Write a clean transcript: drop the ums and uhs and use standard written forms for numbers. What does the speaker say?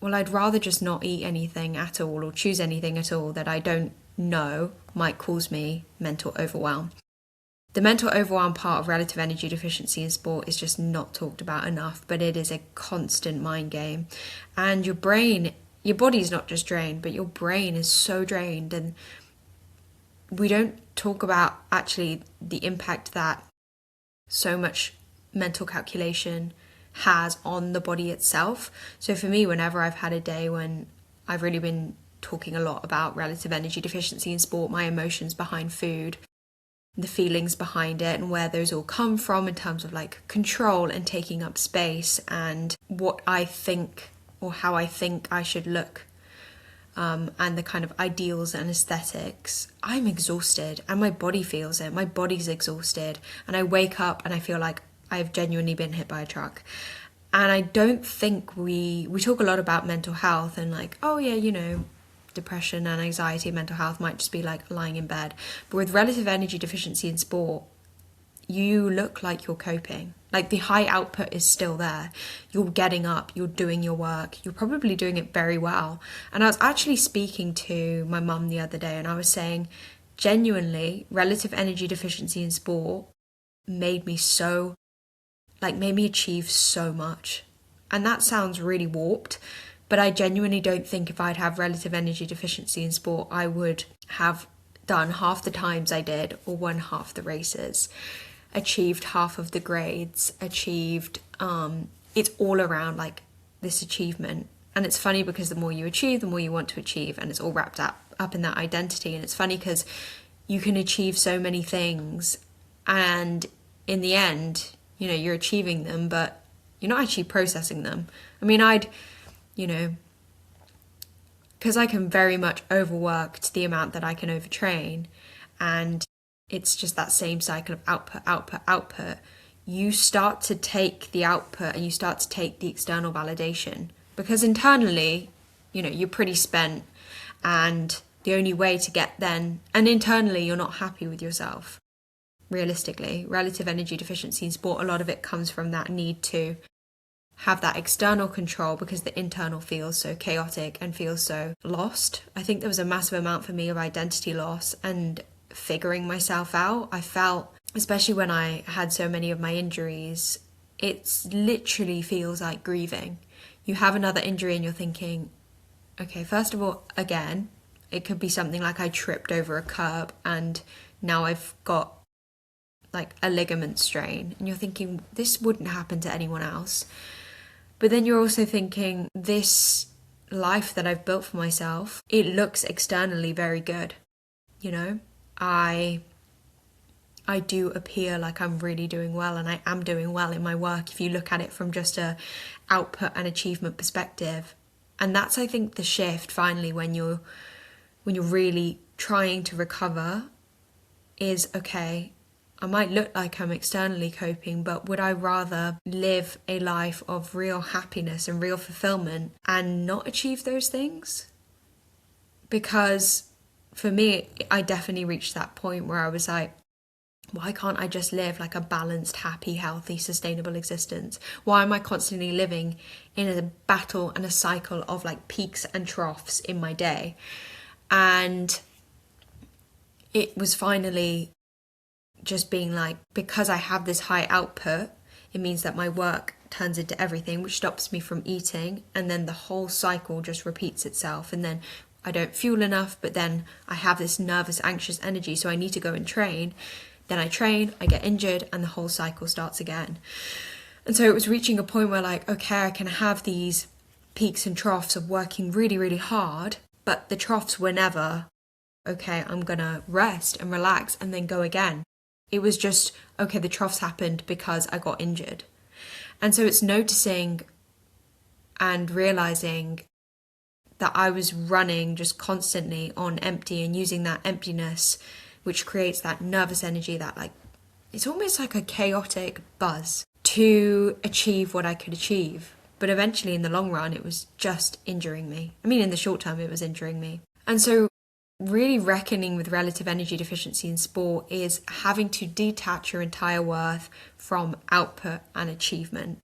well, I'd rather just not eat anything at all or choose anything at all that I don't know might cause me mental overwhelm. The mental overwhelm part of relative energy deficiency in sport is just not talked about enough, but it is a constant mind game. And your body's not just drained, but your brain is so drained. And we don't talk about actually the impact that so much mental calculation has on the body itself. So for me, whenever I've had a day when I've really been talking a lot about relative energy deficiency in sport, my emotions behind food, the feelings behind it and where those all come from in terms of like control and taking up space and what I think or how I think I should look, and the kind of ideals and aesthetics, I'm exhausted and my body feels it. My body's exhausted and I wake up and I feel like I've genuinely been hit by a truck. And I don't think we talk a lot about mental health and like, oh yeah, depression and anxiety and mental health might just be like lying in bed. But with relative energy deficiency in sport, you look like you're coping. Like the high output is still there. You're getting up, you're doing your work, you're probably doing it very well. And I was actually speaking to my mum the other day and I was saying, genuinely, relative energy deficiency in sport made me achieve so much. And that sounds really warped, but I genuinely don't think if I'd have relative energy deficiency in sport, I would have done half the times I did or won half the races, achieved half of the grades, it's all around like this achievement. And it's funny because the more you achieve, the more you want to achieve, and it's all wrapped up in that identity. And it's funny because you can achieve so many things and in the end, you're achieving them, but you're not actually processing them. I mean, because I can very much overwork to the amount that I can overtrain, and it's just that same cycle of output. You start to take the output and you start to take the external validation because internally, you're pretty spent, and the only way to get then, and internally you're not happy with yourself. Realistically, relative energy deficiency in sport, a lot of it comes from that need to have that external control because the internal feels so chaotic and feels so lost. I think there was a massive amount for me of identity loss and figuring myself out. I felt, especially when I had so many of my injuries, it literally feels like grieving. You have another injury and you're thinking, okay, first of all, again, it could be something like I tripped over a curb and now I've got like a ligament strain, and you're thinking this wouldn't happen to anyone else. But then you're also thinking this life that I've built for myself, it looks externally very good. I do appear like I'm really doing well, and I am doing well in my work if you look at it from just a output and achievement perspective. And that's, I think, the shift finally when you're really trying to recover is, okay, I might look like I'm externally coping, but would I rather live a life of real happiness and real fulfillment and not achieve those things? Because for me, I definitely reached that point where I was like, why can't I just live like a balanced, happy, healthy, sustainable existence? Why am I constantly living in a battle and a cycle of like peaks and troughs in my day? And it was finally just being like, because I have this high output, it means that my work turns into everything, which stops me from eating, and then the whole cycle just repeats itself. And then I don't fuel enough, but then I have this nervous, anxious energy, so I need to go and train. Then I train, I get injured, and the whole cycle starts again. And so it was reaching a point where like, okay, I can have these peaks and troughs of working really, really hard, but the troughs were never, okay, I'm gonna rest and relax and then go again. It was just, okay, the troughs happened because I got injured. And so it's noticing and realizing that I was running just constantly on empty and using that emptiness, which creates that nervous energy, that like, it's almost like a chaotic buzz to achieve what I could achieve. But eventually in the long run, it was just injuring me. I mean, in the short term, it was injuring me. And so really reckoning with relative energy deficiency in sport is having to detach your entire worth from output and achievement.